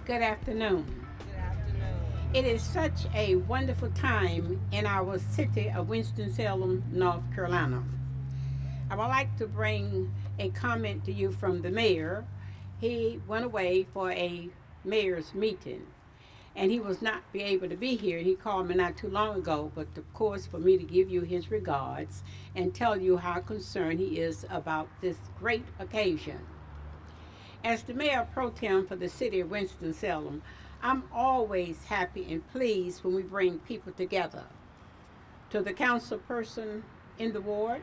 Good afternoon. Good afternoon. It is such a wonderful time in our city of Winston-Salem, North Carolina. I would like to bring a comment to you from the mayor. He went away for a mayor's meeting and he was not be able to be here. He called me not too long ago, but of course for me to give you his regards and tell you how concerned he is about this great occasion. As the mayor pro tem for the city of Winston-Salem, I'm always happy and pleased when we bring people together. To the council person in the ward,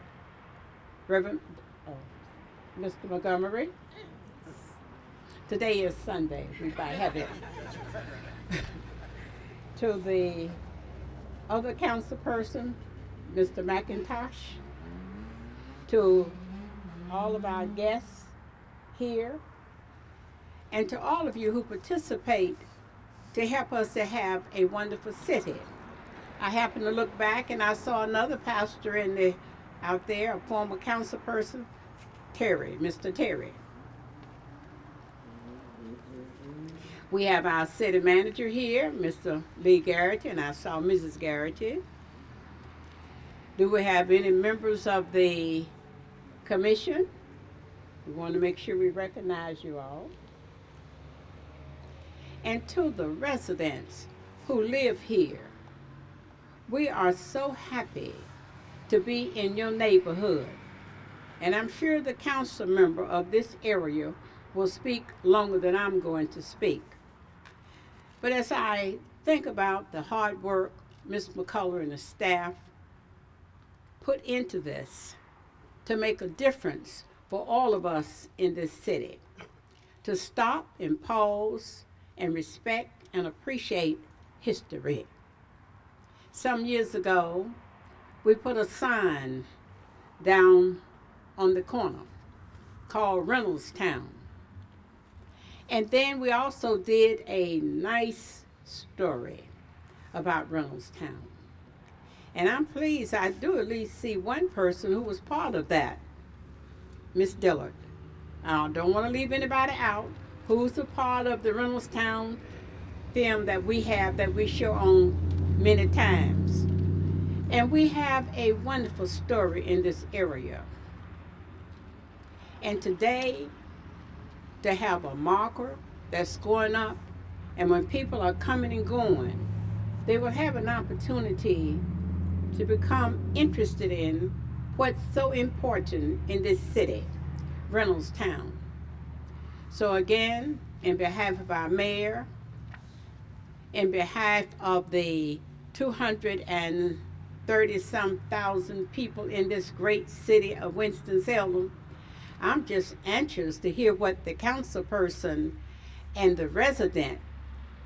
Reverend Mr. Montgomery. Today is Sunday, we have it. To the other council person, Mr. Macintosh. To all of our guests here, and to all of you who participate to help us to have a wonderful city. I happened to look back and I saw another pastor out there, a former council person, Mr. Terry. We have our city manager here, Mr. Lee Garrity, and I saw Mrs. Garrity. Do we have any members of the commission? We want to make sure we recognize you all. And to the residents who live here, we are so happy to be in your neighborhood. And I'm sure the council member of this area will speak longer than I'm going to speak. But as I think about the hard work Ms. McCullough and the staff put into this to make a difference for all of us in this city, to stop and pause and respect and appreciate history. Some years ago, we put a sign down on the corner called Reynoldstown. And then we also did a nice story about Reynoldstown. And I'm pleased I do at least see one person who was part of that, Miss Dillard. I don't want to leave anybody out who's a part of the Reynoldstown film that we have that we show on many times. And we have a wonderful story in this area. And today, to have a marker that's going up, and when people are coming and going, they will have an opportunity to become interested in what's so important in this city, Reynoldstown. So again, in behalf of our mayor, in behalf of the 230-some thousand people in this great city of Winston-Salem, I'm just anxious to hear what the council person and the resident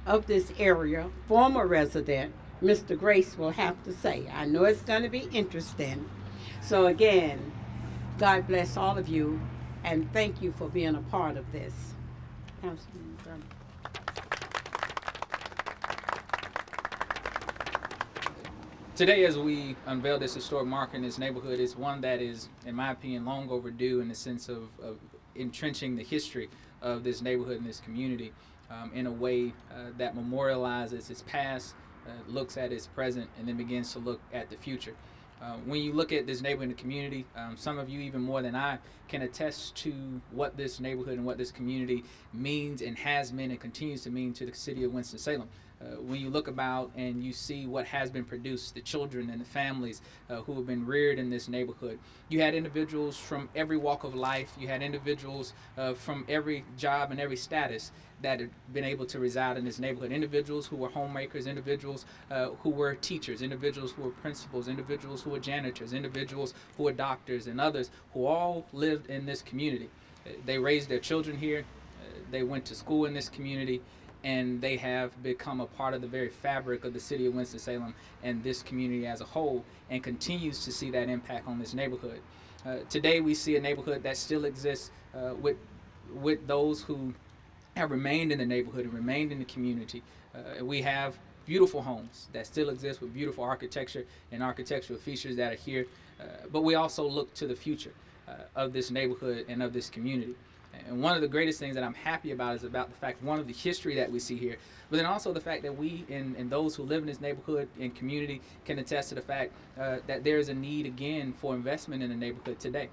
of this area, former resident, Mr. Grace, will have to say. I know it's going to be interesting. So again, God bless all of you, and thank you for being a part of this. Councilman Drummond. Today, as we unveil this historic marker in this neighborhood, is one that is, in my opinion, long overdue in the sense of entrenching the history of this neighborhood and this community in a way that memorializes its past, looks at its present, and then begins to look at the future. When you look at this neighborhood and the community, some of you even more than I can attest to what this neighborhood and what this community means and has meant and continues to mean to the city of Winston-Salem. When you look about and you see what has been produced, the children and the families who have been reared in this neighborhood, you had individuals from every walk of life, you had individuals from every job and every status that had been able to reside in this neighborhood. Individuals who were homemakers, individuals who were teachers, individuals who were principals, individuals who were janitors, individuals who were doctors, and others who all lived in this community. They raised their children here, they went to school in this community, and they have become a part of the very fabric of the city of Winston-Salem and this community as a whole, and continues to see that impact on this neighborhood. Today we see a neighborhood that still exists with those who have remained in the neighborhood and remained in the community. We have beautiful homes that still exist with beautiful architecture and architectural features that are here, but we also look to the future of this neighborhood and of this community. And one of the greatest things that I'm happy about is about the fact, one, of the history that we see here, but then also the fact that we and those who live in this neighborhood and community can attest to the fact that there is a need again for investment in the neighborhood today.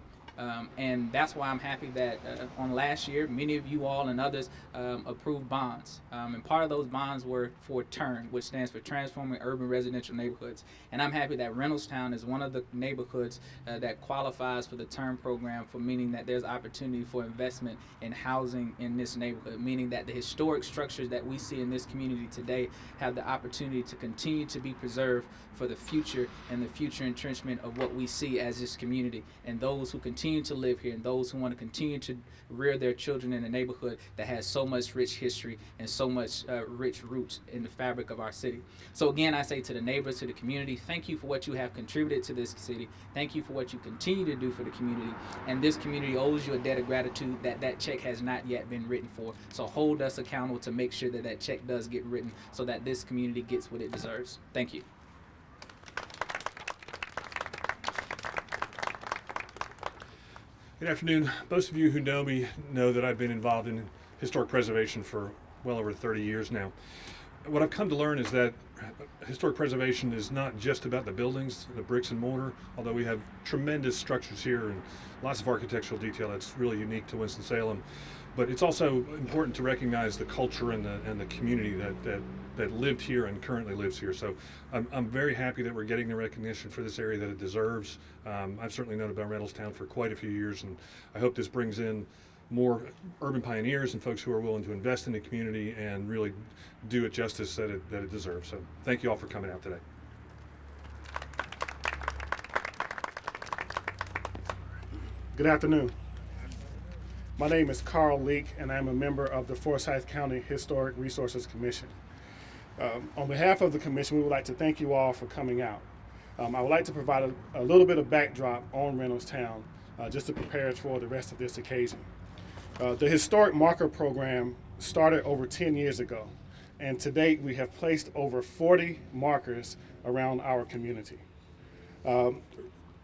And that's why I'm happy that on last year, many of you all and others approved bonds. And part of those bonds were for TURN, which stands for Transforming Urban Residential Neighborhoods. And I'm happy that Reynoldstown is one of the neighborhoods that qualifies for the TURN program, for meaning that there's opportunity for investment in housing in this neighborhood, meaning that the historic structures that we see in this community today have the opportunity to continue to be preserved for the future and the future entrenchment of what we see as this community, and those who continue to live here and those who want to continue to rear their children in a neighborhood that has so much rich history and so much rich roots in the fabric of our city. So again, I say to the neighbors, to the community, thank you for what you have contributed to this city. Thank you for what you continue to do for the community. And this community owes you a debt of gratitude that check has not yet been written for. So hold us accountable to make sure that check does get written so that this community gets what it deserves. Thank you. Good afternoon. Most of you who know me know that I've been involved in historic preservation for well over 30 years now. What I've come to learn is that historic preservation is not just about the buildings, the bricks and mortar, although we have tremendous structures here and lots of architectural detail that's really unique to Winston-Salem. But it's also important to recognize the culture and the community that lived here and currently lives here. So I'm very happy that we're getting the recognition for this area that it deserves. I've certainly known about Reynoldstown for quite a few years, and I hope this brings in more urban pioneers and folks who are willing to invest in the community and really do it justice that it deserves. So thank you all for coming out today. Good afternoon. My name is Carl Leake, and I'm a member of the Forsyth County Historic Resources Commission. On behalf of the commission, we would like to thank you all for coming out. I would like to provide a little bit of backdrop on Reynoldstown just to prepare us for the rest of this occasion. The Historic Marker Program started over 10 years ago, and to date we have placed over 40 markers around our community.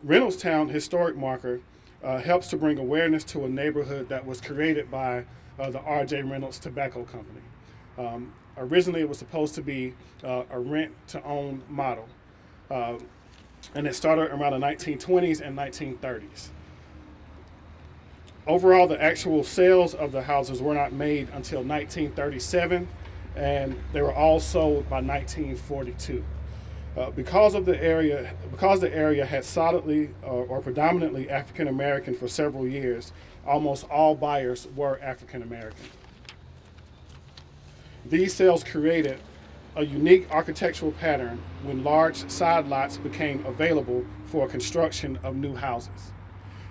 Reynoldstown Historic Marker helps to bring awareness to a neighborhood that was created by the R.J. Reynolds Tobacco Company. Originally, it was supposed to be a rent-to-own model, and it started around the 1920s and 1930s. Overall, the actual sales of the houses were not made until 1937, and they were all sold by 1942. Because the area had solidly or predominantly African American for several years, almost all buyers were African American. These sales created a unique architectural pattern when large side lots became available for construction of new houses.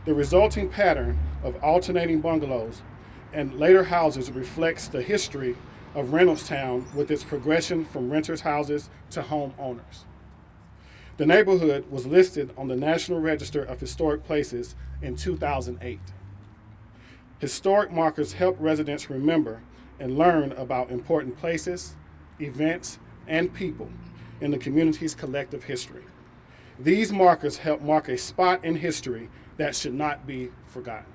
The resulting pattern of alternating bungalows and later houses reflects the history of Reynoldstown with its progression from renters' houses to home owners. The neighborhood was listed on the National Register of Historic Places in 2008. Historic markers help residents remember and learn about important places, events, and people in the community's collective history. These markers help mark a spot in history that should not be forgotten.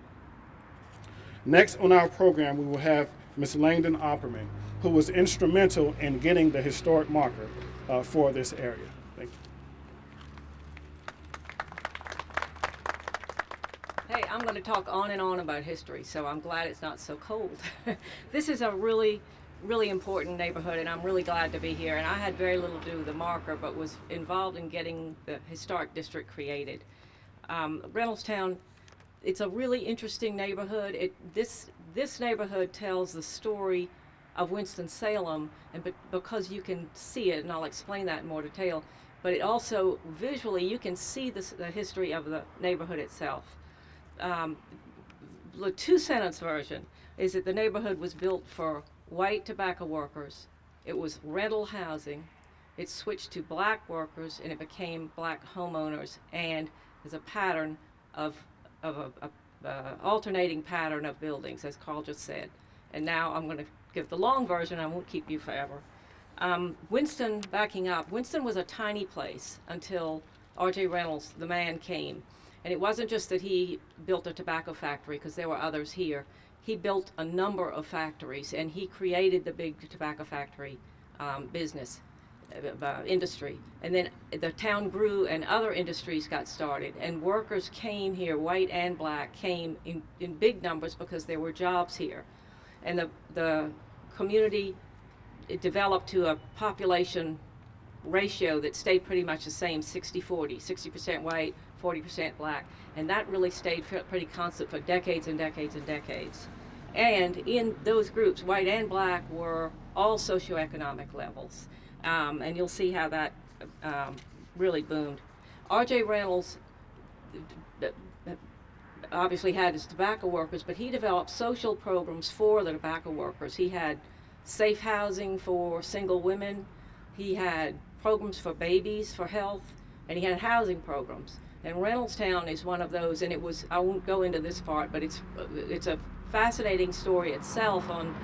Next on our program, we will have Ms. Langdon Oppermann, who was instrumental in getting the historic marker for this area. Thank you. Hey, I'm going to talk on and on about history, so I'm glad it's not so cold. This is a really important neighborhood, and I'm really glad to be here. And I had very little to do with the marker, but was involved in getting the historic district created. Reynoldstown, it's a really interesting neighborhood. This neighborhood tells the story of Winston-Salem, and because you can see it, and I'll explain that in more detail, but it also, visually, you can see the history of the neighborhood itself. The two-sentence version is that the neighborhood was built for white tobacco workers, it was rental housing, it switched to black workers, and it became black homeowners, and there's a pattern of alternating pattern of buildings, as Carl just said. And now I'm going to give the long version. I won't keep you forever. Winston, backing up, Winston was a tiny place until R.J. Reynolds, the man, came. And it wasn't just that he built a tobacco factory, because there were others here. He built a number of factories, and he created the big tobacco factory business, industry. And then the town grew and other industries got started, and workers came here, white and black, came in big numbers because there were jobs here. And the community, it developed to a population ratio that stayed pretty much the same, 60-40, 60% white, 40% black. And that really stayed pretty constant for decades and decades and decades. And in those groups, white and black were all socioeconomic levels. And you'll see how that really boomed. R.J. Reynolds obviously had his tobacco workers, but he developed social programs for the tobacco workers. He had safe housing for single women. He had programs for babies, for health, and he had housing programs. And Reynoldstown is one of those, and it was, I won't go into this part, but it's a fascinating story itself on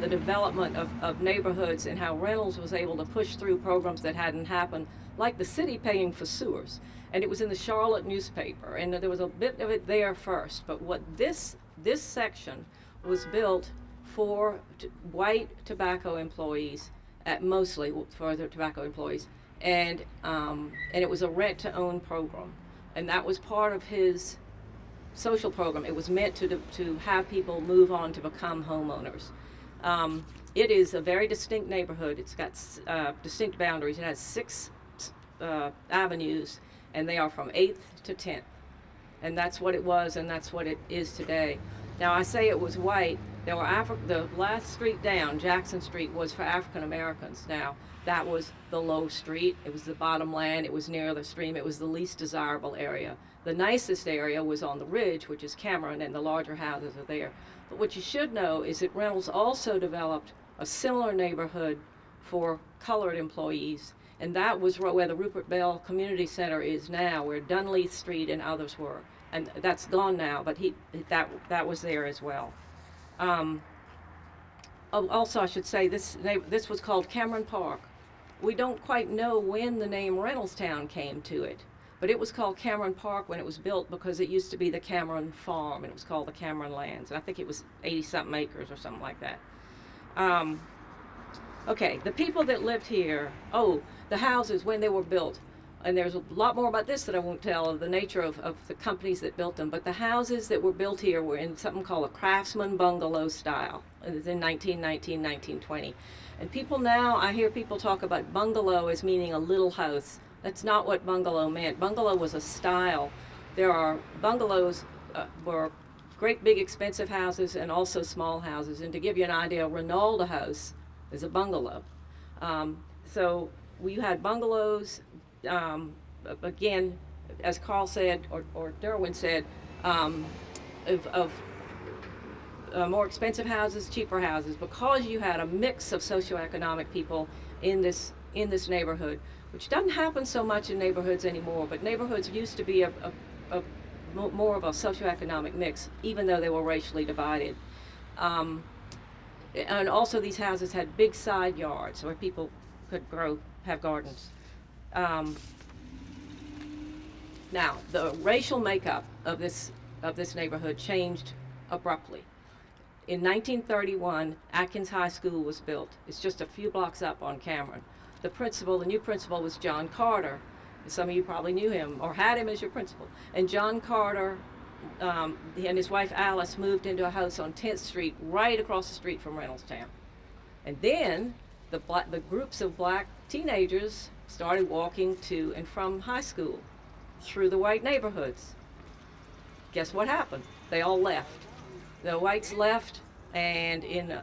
the development of neighborhoods and how Reynolds was able to push through programs that hadn't happened, like the city paying for sewers. And it was in the Charlotte newspaper, and there was a bit of it there first. But what this section was built for white tobacco employees, mostly for the tobacco employees, and it was a rent-to-own program, and that was part of his social program. It was meant to have people move on to become homeowners. It is a very distinct neighborhood. It's got distinct boundaries. It has 6 avenues, and they are from 8th to 10th. And that's what it was, and that's what it is today. Now, I say it was white. There were the last street down, Jackson Street, was for African Americans. Now, that was the low street. It was the bottom land. It was near the stream. It was the least desirable area. The nicest area was on the ridge, which is Cameron, and the larger houses are there. But what you should know is that Reynolds also developed a similar neighborhood for colored employees, and that was where the Rupert Bell Community Center is now, where Dunleith Street and others were. And that's gone now, but that was there as well. Also, I should say, this was called Cameron Park. We don't quite know when the name Reynoldstown came to it, but it was called Cameron Park when it was built because it used to be the Cameron Farm, and it was called the Cameron Lands. And I think it was 80-something acres or something like that. Okay, the people that lived here, the houses when they were built, and there's a lot more about this that I won't tell of the nature of the companies that built them, but the houses that were built here were in something called a craftsman bungalow style. It was in 1919, 1920. And people now, I hear people talk about bungalow as meaning a little house. That's not what bungalow meant. Bungalow was a style. There are bungalows were great big expensive houses and also small houses. And to give you an idea, Reynoldstown house is a bungalow. So we had bungalows. Again, as Carl said, or Derwin said, of more expensive houses, cheaper houses, because you had a mix of socioeconomic people in this neighborhood, which doesn't happen so much in neighborhoods anymore. But neighborhoods used to be more of a socioeconomic mix, even though they were racially divided. And also, these houses had big side yards where people could have gardens. Now, the racial makeup of this neighborhood changed abruptly. In 1931, Atkins High School was built. It's just a few blocks up on Cameron. The new principal was John Carter. Some of you probably knew him or had him as your principal. And John Carter and his wife Alice moved into a house on 10th Street, right across the street from Reynoldstown. And then the groups of black teenagers started walking to and from high school through the white neighborhoods. Guess what happened? They all left. The whites left, and in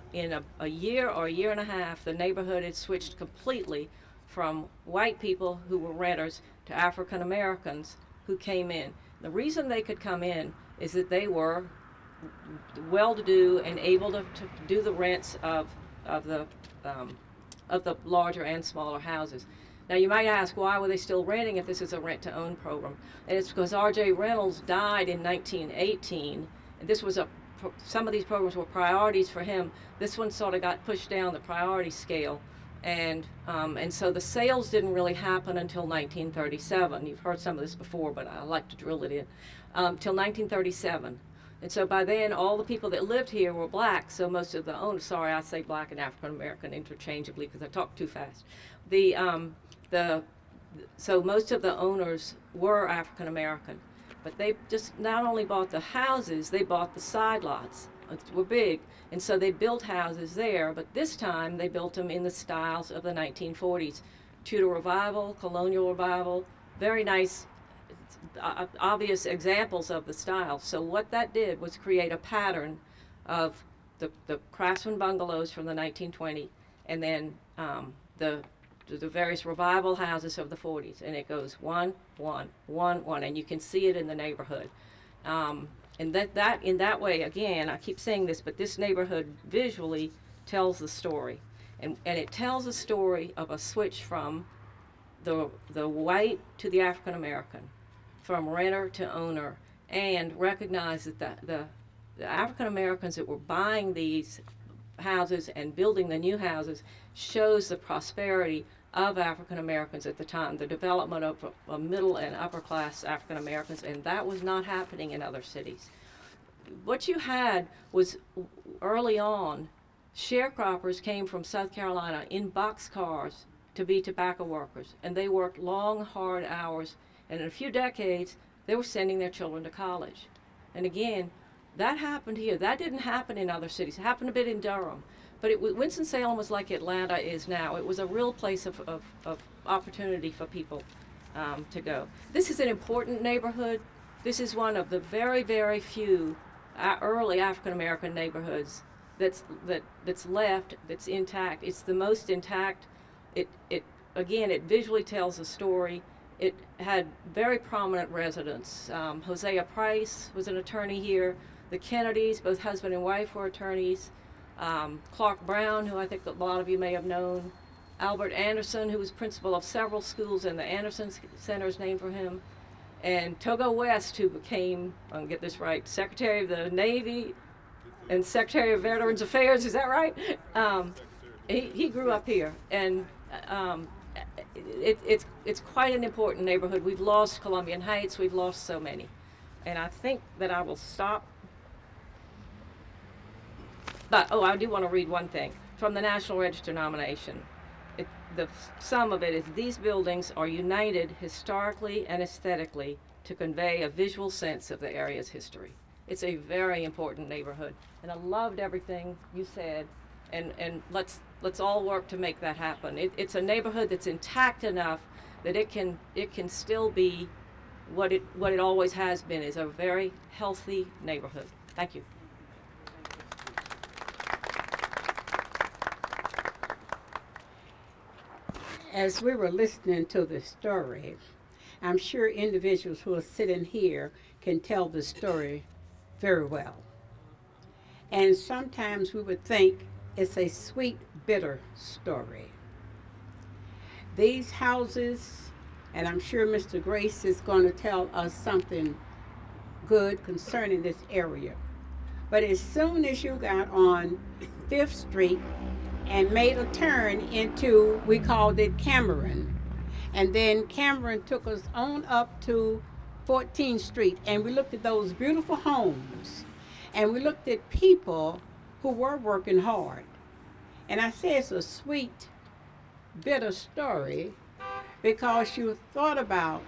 a year or a year and a half, the neighborhood had switched completely from white people who were renters to African Americans who came in. The reason they could come in is that they were well-to-do and able to do the rents of the larger and smaller houses. Now, you might ask, why were they still renting if this is a rent-to-own program? And it's because R.J. Reynolds died in 1918, and this was some of these programs were priorities for him. This one sort of got pushed down the priority scale, And so the sales didn't really happen until 1937. You've heard some of this before, but I like to drill it in. Till 1937. And so by then, all the people that lived here were black, so most of the owners, sorry, I say black and African American interchangeably because I talk too fast. So most of the owners were African American, but they just not only bought the houses, they bought the side lots. Were big, and so they built houses there, but this time they built them in the styles of the 1940s. Tudor Revival, Colonial Revival, very nice, obvious examples of the style. So what that did was create a pattern of the craftsman bungalows from the 1920s, and then the various revival houses of the 40s, and it goes 1, 1, 1, 1, and you can see it in the neighborhood. And that in that way, again, I keep saying this, but this neighborhood visually tells the story. And it tells a story of a switch from the white to the African American, from renter to owner, and recognize that the African Americans that were buying these houses and building the new houses shows the prosperity of African Americans at the time, the development of a middle and upper class African Americans, and that was not happening in other cities. What you had was, early on, sharecroppers came from South Carolina in boxcars to be tobacco workers, and they worked long, hard hours, and in a few decades, they were sending their children to college. And again, that happened here. That didn't happen in other cities. It happened a bit in Durham. But Winston-Salem was like Atlanta is now. It was a real place of opportunity for people to go. This is an important neighborhood. This is one of the very, very few early African-American neighborhoods that's left, that's intact. It's the most intact. It visually tells a story. It had very prominent residents. Hosea Price was an attorney here. The Kennedys, both husband and wife, were attorneys. Clark Brown, who I think a lot of you may have known. Albert Anderson, who was principal of several schools, and the Anderson Center is named for him. And Togo West, who became, I'll get this right, Secretary of the Navy and Secretary of Veterans Affairs, is that right? He grew up here, and it's quite an important neighborhood. We've lost Columbian Heights, we've lost so many. And I think that I will stop. But, I do want to read one thing from the National Register nomination. The sum of it is, these buildings are united historically and aesthetically to convey a visual sense of the area's history. It's a very important neighborhood, and I loved everything you said, and let's all work to make that happen. It's a neighborhood that's intact enough that it can still be what it always has been, is a very healthy neighborhood. Thank you. As we were listening to the story, I'm sure individuals who are sitting here can tell the story very well. And sometimes we would think it's a sweet, bitter story. These houses, and I'm sure Mr. Grace is going to tell us something good concerning this area. But as soon as you got on 5th Street and made a turn into, we called it Cameron, and then Cameron took us on up to 14th Street, and we looked at those beautiful homes, and we looked at people who were working hard. And I say it's a sweet, bitter story, because you thought about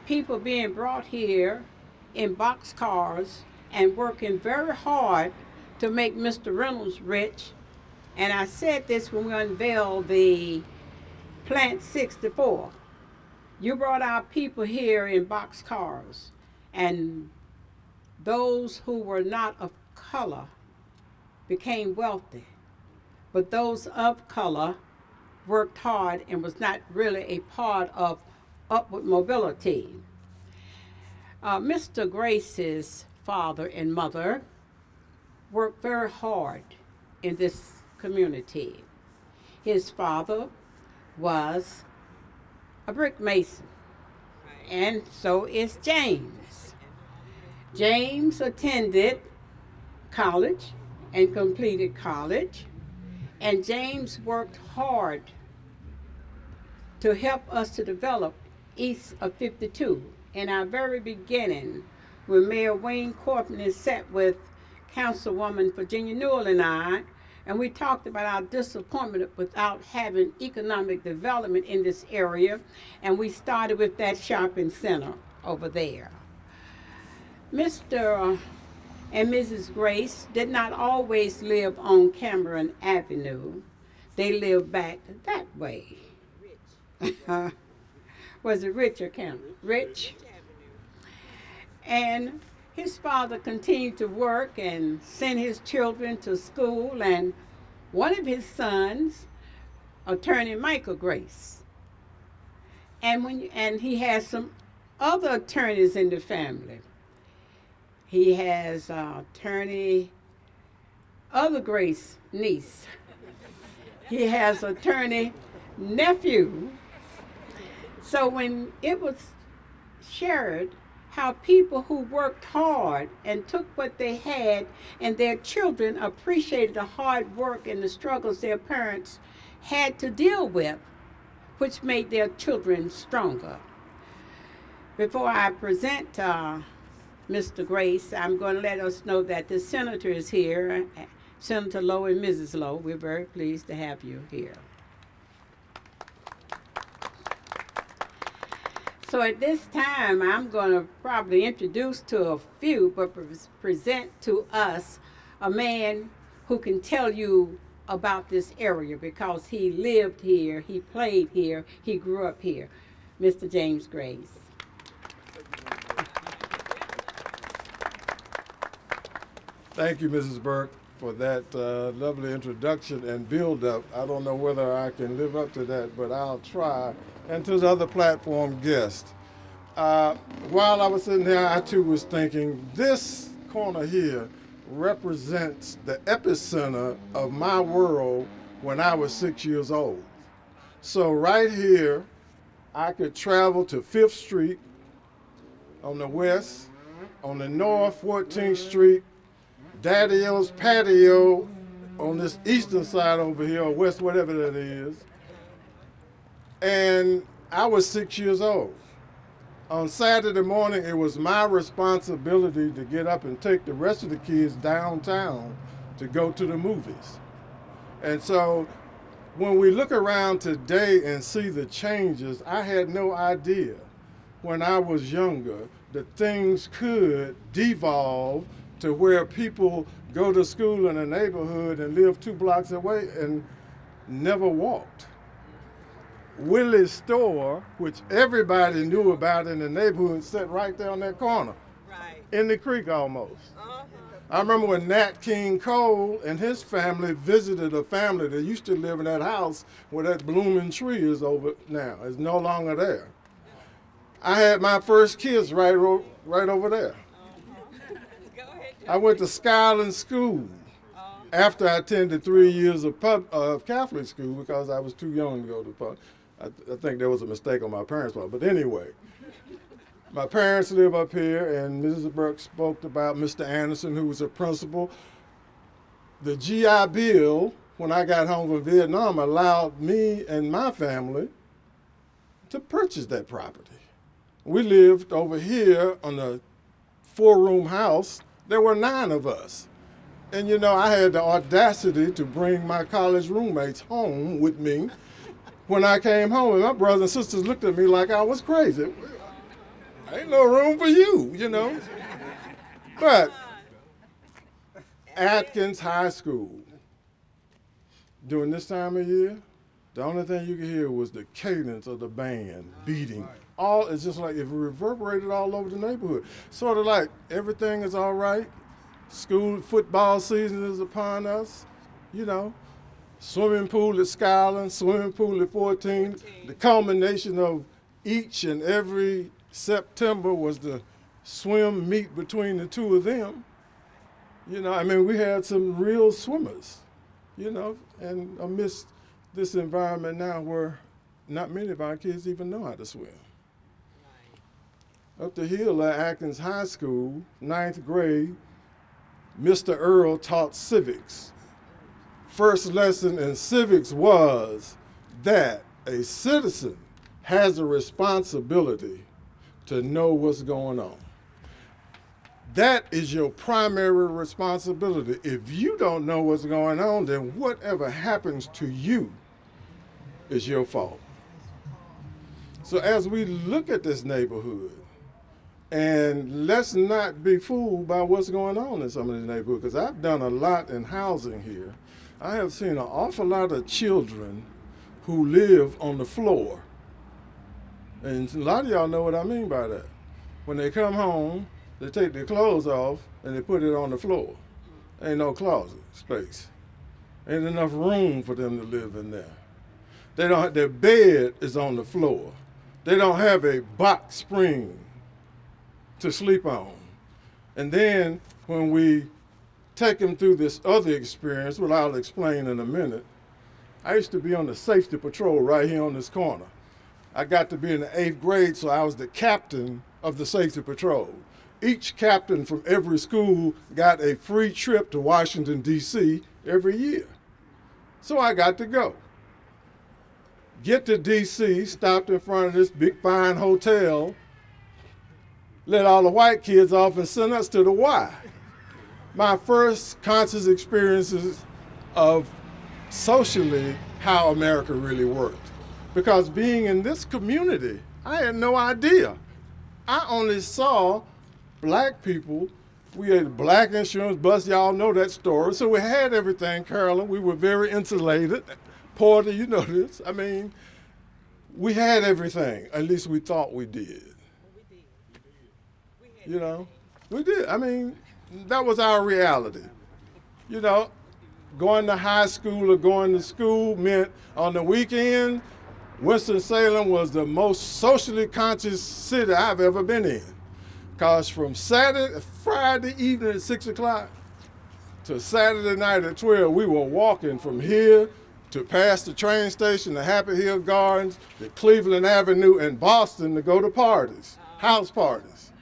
people being brought here in boxcars and working very hard to make Mr. Reynolds rich. And I said this when we unveiled the Plant 64. You brought our people here in boxcars, and those who were not of color became wealthy. But those of color worked hard and was not really a part of upward mobility. Mr. Grace's father and mother worked very hard in this community. His father was a brick mason, and so is James. James attended college and completed college, And James worked hard to help us to develop east of 52. In our very beginning, when Mayor Wayne Corbin sat with Councilwoman Virginia Newell and we talked about our disappointment without having economic development in this area, and we started with that shopping center over there. Mr. and Mrs. Grace did not always live on Cameron Avenue. They lived back that way. Was it Rich or Cameron? Rich. And his father continued to work and send his children to school, and one of his sons, Attorney Michael Grace. And he has some other attorneys in the family. He has Attorney Other Grace niece. He has Attorney nephew. So when it was shared how people who worked hard and took what they had and their children appreciated the hard work and the struggles their parents had to deal with, which made their children stronger. Before I present Mr. Grace, I'm going to let us know that the senator is here, Senator Lowe and Mrs. Lowe. We're very pleased to have you here. So at this time, I'm going to probably introduce to a few, but present to us a man who can tell you about this area because he lived here, he played here, he grew up here. Mr. James Grace. Thank you, Mrs. Burke, for that lovely introduction and build-up. I don't know whether I can live up to that, but I'll try. And to the other platform guests. While I was sitting there, I too was thinking, this corner here represents the epicenter of my world when I was 6 years old. So right here, I could travel to 5th Street on the west, on the north, 14th Street, Daddy-O's patio on this eastern side over here, or west, whatever that is. And I was 6 years old. On Saturday morning, it was my responsibility to get up and take the rest of the kids downtown to go to the movies. And so when we look around today and see the changes, I had no idea when I was younger that things could devolve to where people go to school in a neighborhood and live 2 blocks away and never walked. Willie's store, which everybody knew about in the neighborhood, sat right there on that corner, right in the creek almost. I remember when Nat King Cole and his family visited a family that used to live in that house where that blooming tree is over now. It's no longer there. I had my first kids right over there. I went to Skyland School after I attended 3 years of Catholic school because I was too young to go to public. I think there was a mistake on my parents' part. But anyway, my parents live up here, and Mrs. Burke spoke about Mr. Anderson, who was a principal. The GI Bill, when I got home from Vietnam, allowed me and my family to purchase that property. We lived over here on a 4-room house. There were 9 of us. And you know, I had the audacity to bring my college roommates home with me when I came home, and my brothers and sisters looked at me like I was crazy. Ain't no room for you, you know. But Atkins High School, during this time of year, the only thing you could hear was the cadence of the band beating. It's just like it reverberated all over the neighborhood. Sort of like everything is all right. School football season is upon us, you know. Swimming pool at Skyland, swimming pool at 14. The culmination of each and every September was the swim meet between the 2 of them. You know, I mean, we had some real swimmers, you know, and amidst this environment now where not many of our kids even know how to swim. Up the hill at Atkins High School, 9th grade, Mr. Earl taught civics. first lesson in civics was that a citizen has a responsibility to know what's going on. That is your primary responsibility. If you don't know what's going on, then whatever happens to you is your fault. So as we look at this neighborhood, and let's not be fooled by what's going on in some of these neighborhoods, because I've done a lot in housing here. I have seen an awful lot of children who live on the floor. And a lot of y'all know what I mean by that. When they come home, they take their clothes off and they put it on the floor. Ain't no closet space. Ain't enough room for them to live in there. They don't. Their bed is on the floor. They don't have a box spring to sleep on. And then when we take them through this other experience, what I'll explain in a minute, I used to be on the safety patrol right here on this corner. I got to be in the 8th grade, so I was the captain of the safety patrol. Each captain from every school got a free trip to Washington, D.C. every year. So I got to go. Get to D.C., stopped in front of this big fine hotel, let all the white kids off and sent us to the Y. My first conscious experiences of socially how America really worked. Because being in this community, I had no idea. I only saw black people. We had black insurance bus, y'all know that story. So we had everything, Carolyn. We were very insulated. Porter, you know this. I mean, we had everything. At least we thought we did. You know, we did. I mean, that was our reality. You know, going to high school or going to school meant on the weekend, Winston-Salem was the most socially conscious city I've ever been in. Because from Friday evening at 6 o'clock to Saturday night at 12, we were walking from here to past the train station, the Happy Hill Gardens, the Cleveland Avenue, and Boston to go to parties, house parties.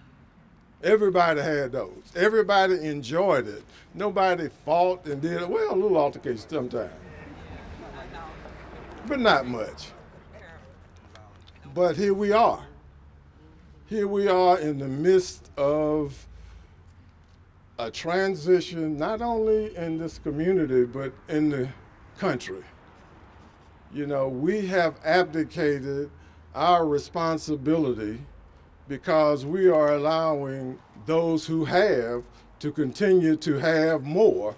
Everybody had those. Everybody enjoyed it. Nobody fought and did, well, a little altercation sometimes, but not much. But here we are. Here we are in the midst of a transition, not only in this community, but in the country. You know, we have abdicated our responsibility because we are allowing those who have to continue to have more.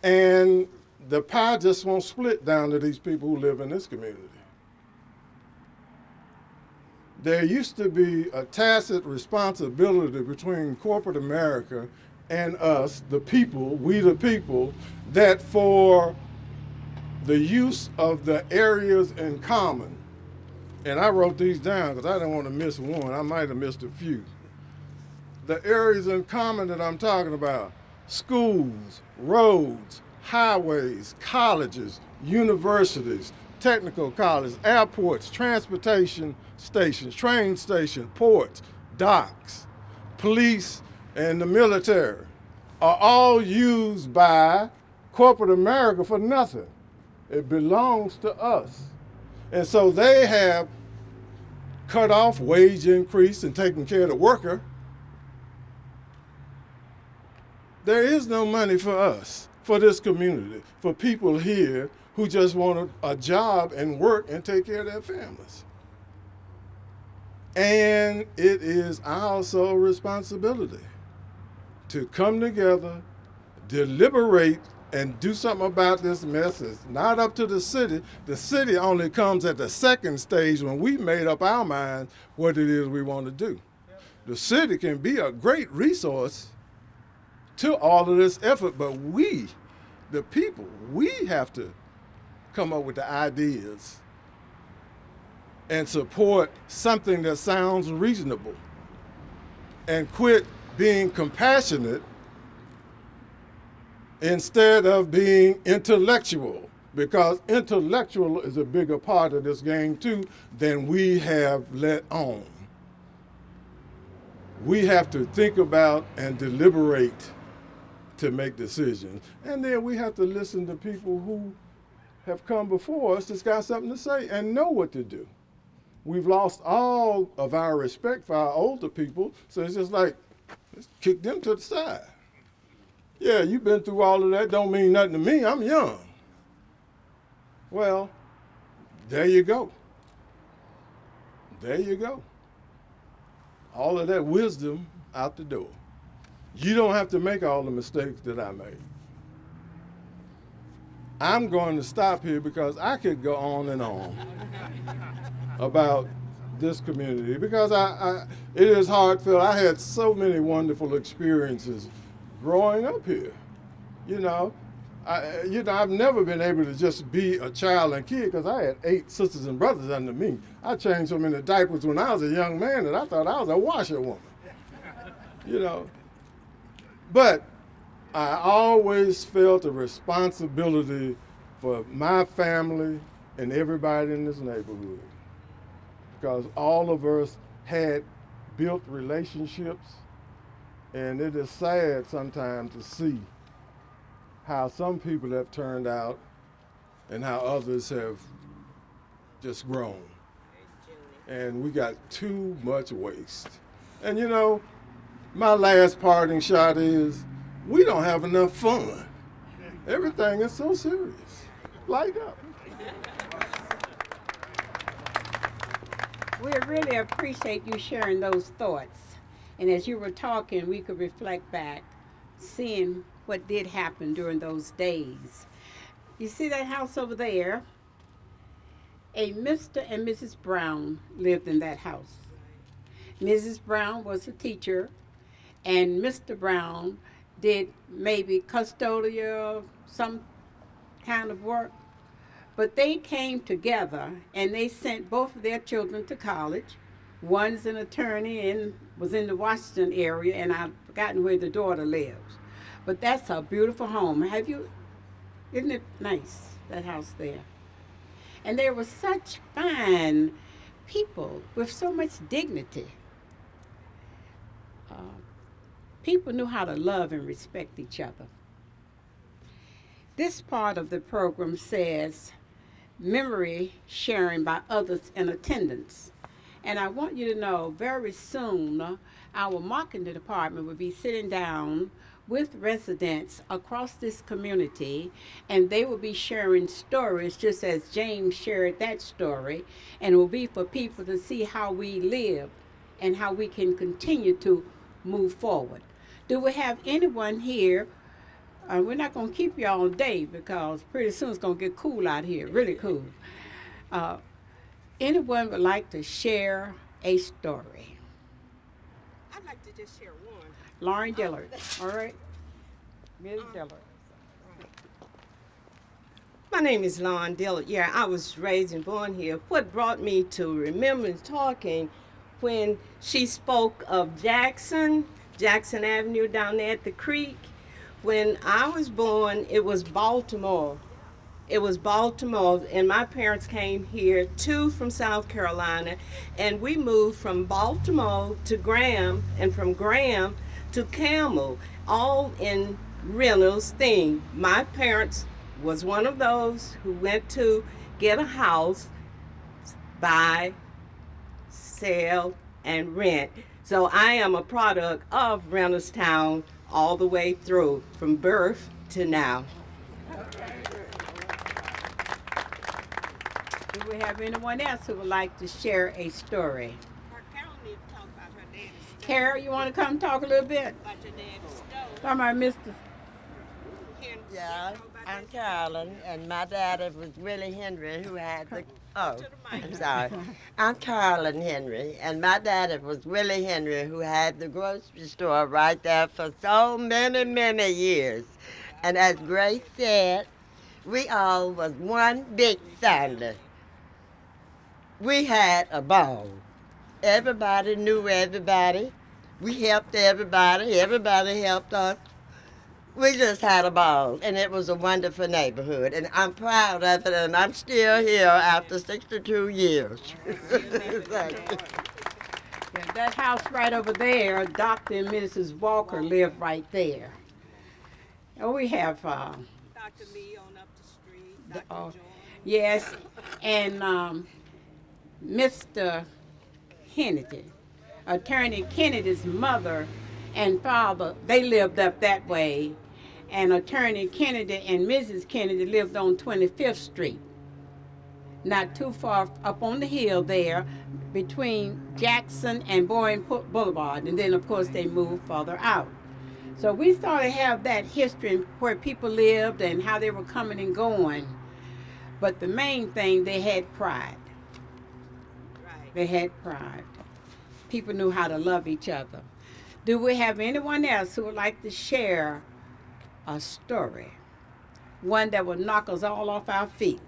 And the pie just won't split down to these people who live in this community. There used to be a tacit responsibility between corporate America and us, the people, we the people, that for the use of the areas in common, and I wrote these down because I didn't want to miss one. I might have missed a few. The areas in common that I'm talking about: schools, roads, highways, colleges, universities, technical colleges, airports, transportation stations, train stations, ports, docks, police, and the military are all used by corporate America for nothing. It belongs to us. And so they have cut off wage increase and taken care of the worker. There is no money for us, for this community, for people here who just want a job and work and take care of their families. And it is our sole responsibility to come together, deliberate, and do something about this mess. It's not up to the city. The city only comes at the second stage when we made up our minds what it is we want to do. The city can be a great resource to all of this effort, but we, the people, we have to come up with the ideas and support something that sounds reasonable and quit being compassionate instead of being intellectual, because intellectual is a bigger part of this game too than we have let on. We have to think about and deliberate to make decisions. And then we have to listen to people who have come before us that's got something to say and know what to do. We've lost all of our respect for our older people, so it's just like, let's kick them to the side. Yeah, you've been through all of that, don't mean nothing to me, I'm young. Well, there you go. There you go. All of that wisdom out the door. You don't have to make all the mistakes that I made. I'm going to stop here because I could go on and on about this community because it is heartfelt. I had so many wonderful experiences growing up here. I've never been able to just be a child and kid because I had 8 sisters and brothers under me. I changed so many diapers when I was a young man that I thought I was a washerwoman. But I always felt a responsibility for my family and everybody in this neighborhood because all of us had built relationships, and it is sad sometimes to see how some people have turned out and how others have just grown. And we got too much waste. And my last parting shot is, we don't have enough fun. Everything is so serious. Light up. We really appreciate you sharing those thoughts. And as you were talking, we could reflect back, seeing what did happen during those days. You see that house over there? A Mr. and Mrs. Brown lived in that house. Mrs. Brown was a teacher, and Mr. Brown did maybe custodial, some kind of work. But they came together and they sent both of their children to college. One's an attorney and was in the Washington area, and I've forgotten where the daughter lives. But that's a beautiful home. Isn't it nice, that house there? And they were such fine people with so much dignity. People knew how to love and respect each other. This part of the program says memory sharing by others in attendance. And I want you to know very soon our marketing department will be sitting down with residents across this community, and they will be sharing stories just as James shared that story, and it will be for people to see how we live and how we can continue to move forward. Do we have anyone here? We're not going to keep you all day because pretty soon it's going to get cool out here, really cool. Anyone would like to share a story? I'd like to just share one. Lauren Dillard, all right? Ms. Dillard. My name is Lauren Dillard. Yeah, I was raised and born here. What brought me to remember talking when she spoke of Jackson Avenue down there at the creek. When I was born, it was Baltimore. And my parents came here, 2 from South Carolina, and we moved from Baltimore to Graham, and from Graham to Camel, all in Reynoldstown. My parents was one of those who went to get a house, buy, sell, and rent. So I am a product of Reynoldstown all the way through, from birth to now. Do we have anyone else who would like to share a story? Carol needs to talk about her daddy's stove. Carol, you want to come talk a little bit? About your daddy's stove. Talk about Mr. Yeah, I'm Carolyn, and my daddy was Willie Henry, who had the. Oh, I'm sorry. I'm Carolyn Henry, and my daddy was Willie Henry, who had the grocery store right there for so many, many years. And as Grace said, we all was one big family. We had a ball. Everybody knew everybody. We helped everybody. Everybody helped us. We just had a ball, and it was a wonderful neighborhood, and I'm proud of it, and I'm still here after 62 years. Thank you. Yeah, that house right over there, Dr. and Mrs. Walker lived right there. Oh, we have, Dr. Lee on up the street, Dr. oh, Jordan. yes, and Mr. Kennedy, Attorney Kennedy's mother and father, they lived up that way. And Attorney Kennedy and Mrs. Kennedy lived on 25th Street, not too far up on the hill there between Jackson and Boyne Boulevard. And then, of course, they moved further out. So we started to have that history where people lived and how they were coming and going. But the main thing, they had pride. Right. They had pride. People knew how to love each other. Do we have anyone else who would like to share a story? One that will knock us all off our feet.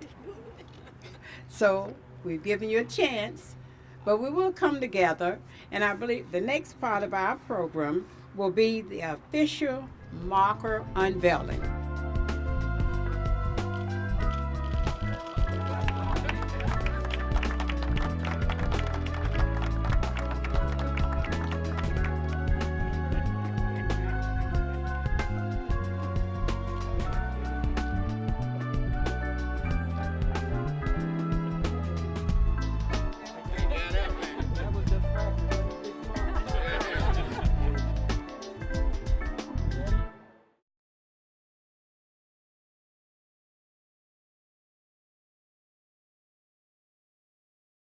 So we've given you a chance, but we will come together. And I believe the next part of our program will be the official marker unveiling.